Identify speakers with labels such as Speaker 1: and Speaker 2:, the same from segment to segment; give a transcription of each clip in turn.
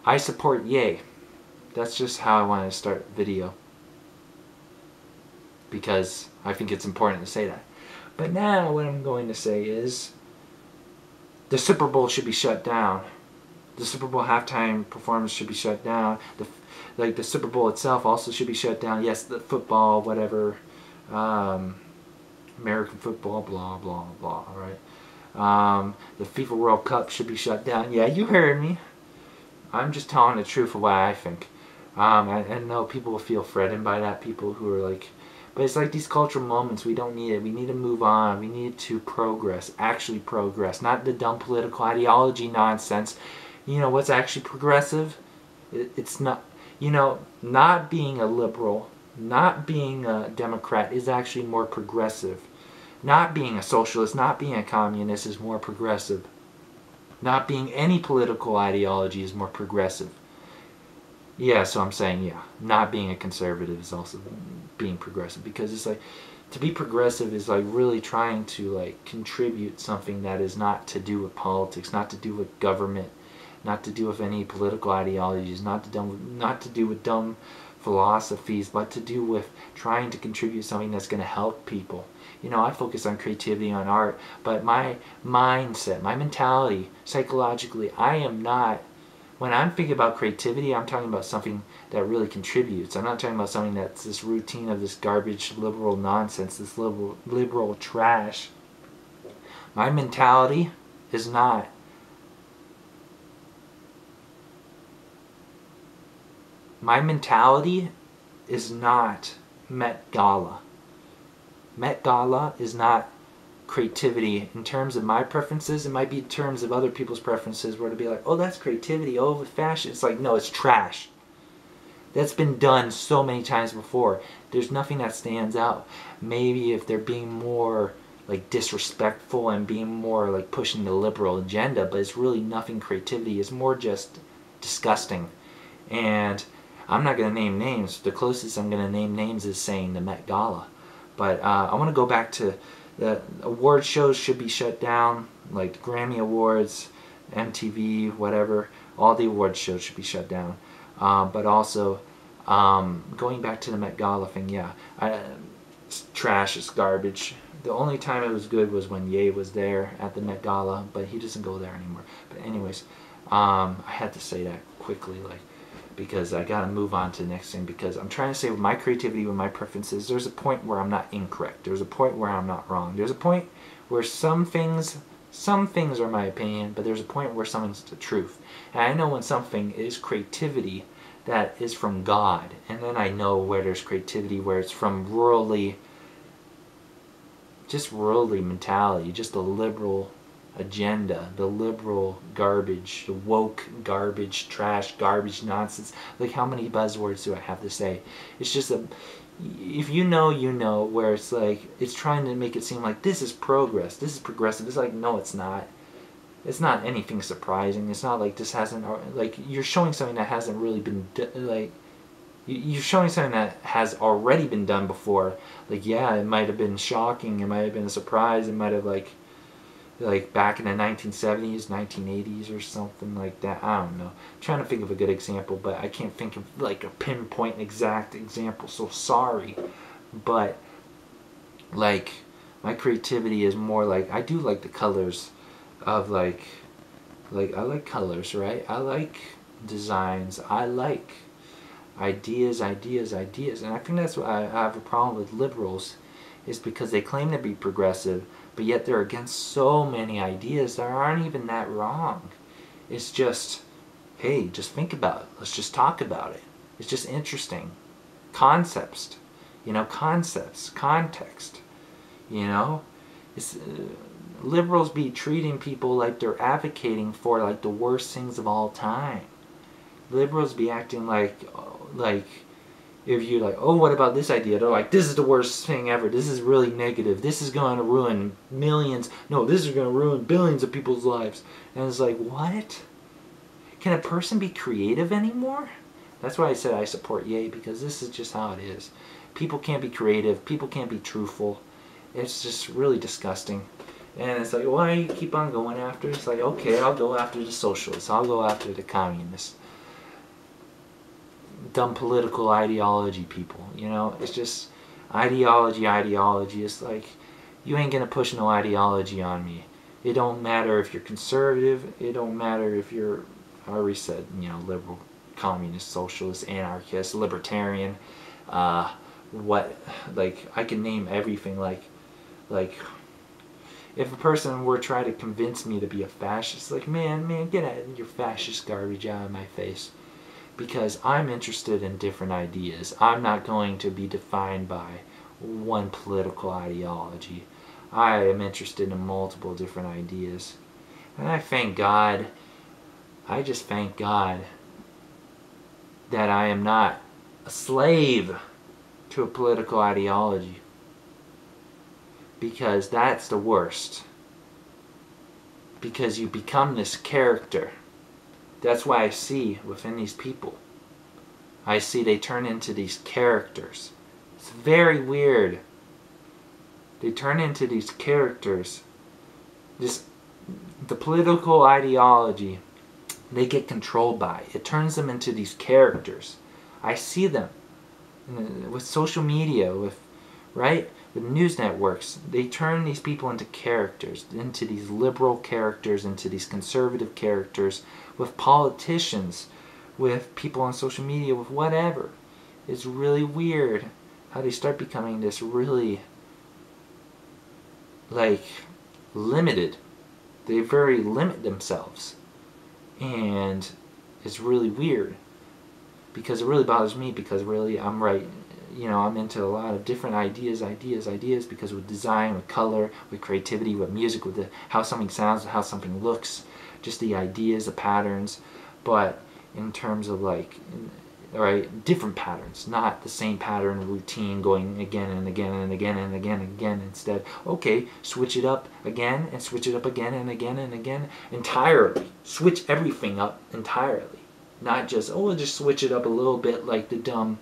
Speaker 1: I support yay. That's just how I want to start the video, because I think it's important to say that. But now what I'm going to say is the Super Bowl should be shut down. The Super Bowl halftime performance should be shut down. The Super Bowl itself also should be shut down. Yes, the football, whatever, American football, blah, blah, blah, right? The FIFA World Cup should be shut down. Yeah, you heard me. I'm just telling the truth of what I think. I know people will feel threatened by that, people who are like, but it's like these cultural moments, we don't need it. We need to move on. We need to progress, actually progress, not the dumb political ideology nonsense. You know what's actually progressive? It's not, you know, not being a liberal, not being a Democrat is actually more progressive. Not being a socialist, not being a communist is more progressive. Not being any political ideology is more progressive. Yeah, so I'm saying, yeah, not being a conservative is also being progressive, because it's like, to be progressive is like really trying to like contribute something that is not to do with politics, not to do with government, not to do with any political ideologies, not to do with dumb philosophies, but to do with trying to contribute something that's going to help people. You know, I focus on creativity, on art, but my mindset, my mentality, psychologically, I am not, when I'm thinking about creativity, I'm talking about something that really contributes. I'm not talking about something that's this routine of this garbage liberal nonsense, this liberal trash. My mentality is not Met Gala. Met Gala is not creativity. In terms of my preferences, it might be in terms of other people's preferences, where to be like, oh, that's creativity, oh, fashion. It's like, no, it's trash. That's been done so many times before. There's nothing that stands out. Maybe if they're being more like disrespectful and being more like pushing the liberal agenda, but it's really nothing creativity. It's more just disgusting. And I'm not going to name names. The closest I'm going to name names is saying the Met Gala. But I want to go back to the award shows should be shut down, like the Grammy Awards, MTV, whatever. All the award shows should be shut down. But also, going back to the Met Gala thing, yeah, it's trash, it's garbage. The only time it was good was when Ye was there at the Met Gala, but he doesn't go there anymore. But anyways, I had to say that quickly, like, because I gotta move on to the next thing, because I'm trying to say with my creativity, with my preferences, there's a point where I'm not incorrect. There's a point where I'm not wrong. There's a point where some things are my opinion, but there's a point where something's the truth. And I know when something is creativity that is from God, and then I know where there's creativity where it's from worldly mentality, just the liberal agenda, the liberal garbage, the woke garbage, trash, garbage, nonsense. Like, how many buzzwords do I have to say? It's just if you know, you know, where it's like, it's trying to make it seem like this is progress, this is progressive. It's like, no, it's not. It's not anything surprising. It's not like this hasn't, like, you're showing something that hasn't really been, like, you're showing something that has already been done before. Like, yeah, it might have been shocking, it might have been a surprise, it might have, like back in the 1970s, 1980s or something like that. I don't know. I'm trying to think of a good example, but I can't think of like a pinpoint exact example, so sorry. But like, my creativity is more like, I do like the colors of like I like colors, right? I like designs. I like ideas. And I think that's why I have a problem with liberals, is because they claim to be progressive, but yet they're against so many ideas that aren't even that wrong. It's just, hey, just think about it. Let's just talk about it. It's just interesting. Concepts, you know, context, you know. It's, liberals be treating people like they're advocating for like the worst things of all time. Liberals be acting like if you're like, oh, what about this idea? They're like, this is the worst thing ever. This is really negative. This is going to ruin millions. No, this is going to ruin billions of people's lives. And it's like, what? Can a person be creative anymore? That's why I said I support Ye, because this is just how it is. People can't be creative. People can't be truthful. It's just really disgusting. And it's like, why do you keep on going after? It's like, okay, I'll go after the socialists. I'll go after the communists. dumb political ideology people. You know, it's just ideology. It's like, you ain't gonna push no ideology on me. It don't matter if you're conservative. It don't matter if you're, I already said, you know, liberal, communist, socialist, anarchist, libertarian. What, like, I can name everything. Like, if a person were trying to convince me to be a fascist, like, man, get out your fascist garbage out of my face. Because I'm interested in different ideas. I'm not going to be defined by one political ideology. I am interested in multiple different ideas. And I thank God, I just thank God that I am not a slave to a political ideology. Because that's the worst. Because you become this character. That's why I see within these people, I see they turn into these characters. It's very weird. They turn into these characters. Just the political ideology they get controlled by. It turns them into these characters. I see them with social media, with news networks. They turn these people into characters, into these liberal characters, into these conservative characters, with politicians, with people on social media, with whatever. It's really weird how they start becoming this really, like, limited. They very limit themselves. And it's really weird. Because it really bothers me, because really I'm I'm into a lot of different ideas, because with design, with color, with creativity, with music, with how something sounds, how something looks, just the ideas, the patterns. But in terms of different patterns, not the same pattern, routine going again and again and again and again and again. Instead, okay, switch it up again and switch it up again and again and again, entirely. Switch everything up entirely. Not just, we'll just switch it up a little bit, like the dumb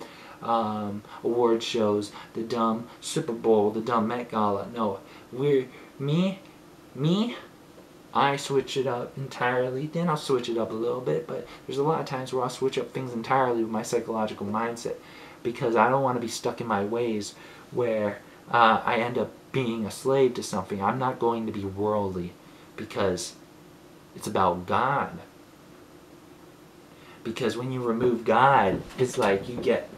Speaker 1: award shows, the dumb Super Bowl, the dumb Met Gala. No, I switch it up entirely, then I'll switch it up a little bit, but there's a lot of times where I'll switch up things entirely with my psychological mindset, because I don't want to be stuck in my ways where I end up being a slave to something. I'm not going to be worldly, because it's about God. Because when you remove God, it's like you get,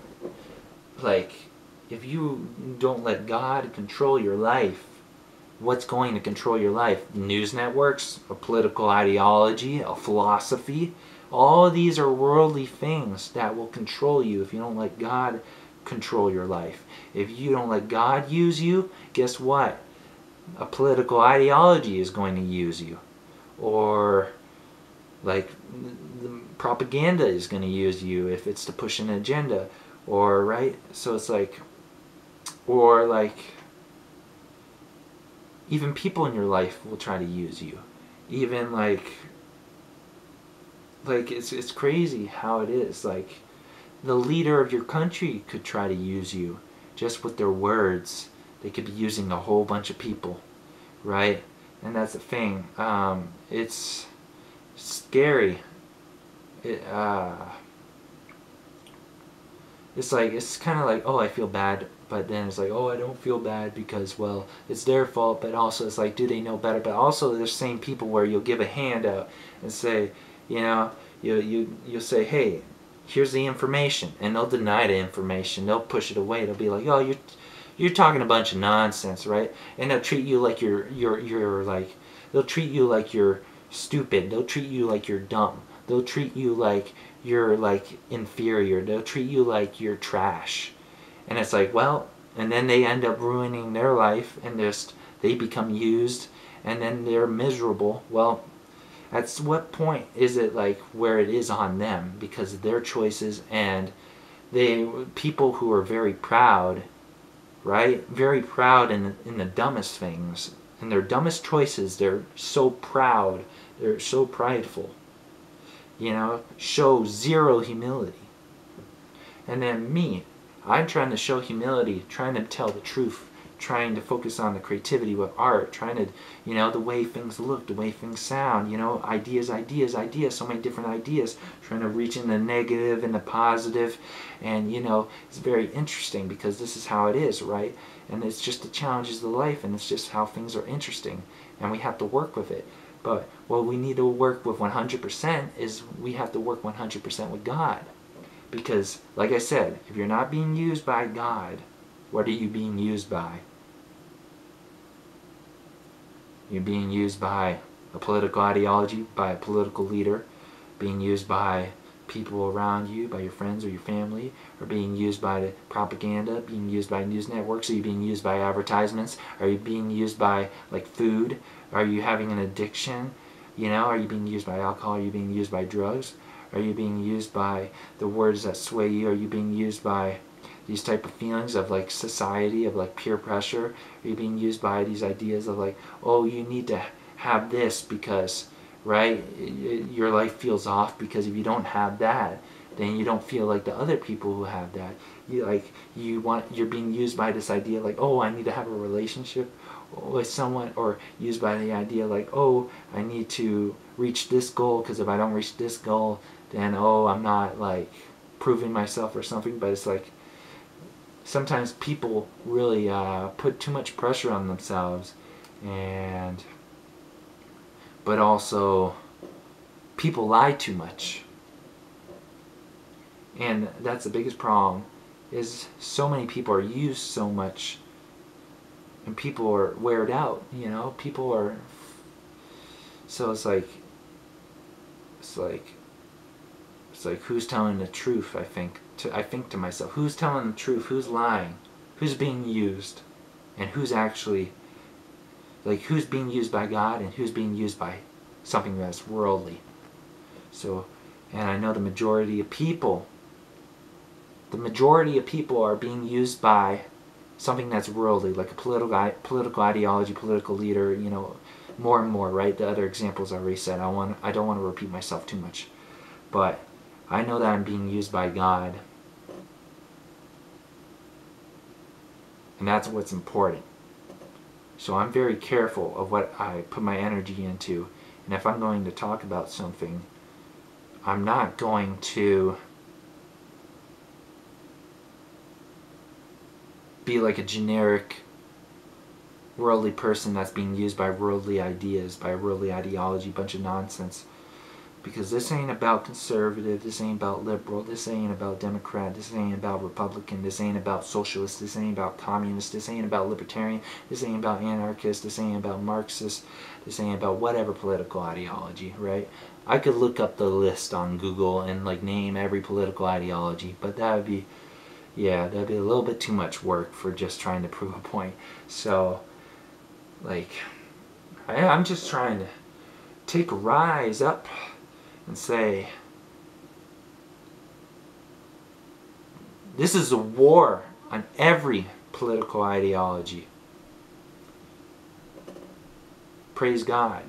Speaker 1: if you don't let God control your life, what's going to control your life? News networks, a political ideology, a philosophy. All of these are worldly things that will control you if you don't let God control your life. If you don't let God use you, guess what? A political ideology is going to use you. Or the propaganda is going to use you if it's to push an agenda. Or, so it's even people in your life will try to use you. Even it's crazy how it is. The leader of your country could try to use you just with their words. They could be using a whole bunch of people, right? And that's the thing. It's scary. It's kind of like, oh, I feel bad, but then it's like, oh, I don't feel bad because, well, it's their fault. But also it's like, do they know better? But also there's same people where you'll give a handout and say, you'll say, hey, here's the information, and they'll deny the information. They'll push it away. They'll be like, oh, you're talking a bunch of nonsense, right? And they'll treat you like they'll treat you like you're stupid. They'll treat you like you're dumb. They'll treat you like you're inferior. They'll treat you like you're trash. And it's like, well, and then they end up ruining their life, and they become used, and then they're miserable. Well, at what point is it where it is on them because of their choices? And people who are very proud, right? Very proud in the dumbest things, in their dumbest choices. They're so proud. They're so prideful. Show zero humility. And then me, I'm trying to show humility, trying to tell the truth, trying to focus on the creativity with art, trying to, you know, the way things look, the way things sound, you know, ideas, so many different ideas, trying to reach in the negative and the positive. And, you know, it's very interesting because this is how it is, right? And it's just the challenges of life, and it's just how things are interesting, and we have to work with it. But what we need to work with 100% is we have to work 100% with God. Because, like I said, if you're not being used by God, what are you being used by? You're being used by a political ideology, by a political leader, being used by people around you, by your friends or your family, or being used by the propaganda, being used by news networks. Are you being used by advertisements? Are you being used by, like, food? Are you having an addiction? You know, are you being used by alcohol? Are you being used by drugs? Are you being used by the words that sway you? Are you being used by these type of feelings of, like, society, of, like, peer pressure? Are you being used by these ideas of, like, oh, you need to have this because, right, your life feels off because if you don't have that, then you don't feel like the other people who have that. You're being used by this idea, like, oh, I need to have a relationship with someone, or used by the idea, like, oh, I need to reach this goal because if I don't reach this goal, then, oh, I'm not, like, proving myself or something. But it's like, sometimes people really put too much pressure on themselves, but also people lie too much. And that's the biggest problem, is so many people are used so much, and people are weared out, you know, people are, so it's like who's telling the truth? I think to myself, who's telling the truth, who's lying, who's being used, and who's actually, like, who's being used by God and who's being used by something that's worldly. So, and I know the majority of people are being used by something that's worldly, like a political ideology, political leader, you know, more and more, right? The other examples I already said. I don't want to repeat myself too much. But I know that I'm being used by God. And that's what's important. So I'm very careful of what I put my energy into. And if I'm going to talk about something, I'm not going to be like a generic worldly person that's being used by worldly ideas, by worldly ideology, bunch of nonsense. Because this ain't about conservative, this ain't about liberal, this ain't about Democrat, this ain't about Republican, this ain't about socialist, this ain't about communist, this ain't about libertarian, this ain't about anarchist, this ain't about Marxist, this ain't about whatever political ideology, right? I could look up the list on Google and, like, name every political ideology, but that would be, yeah, that'd be a little bit too much work for just trying to prove a point. So, like, I'm just trying to take a rise up and say, this is a war on every political ideology. Praise God.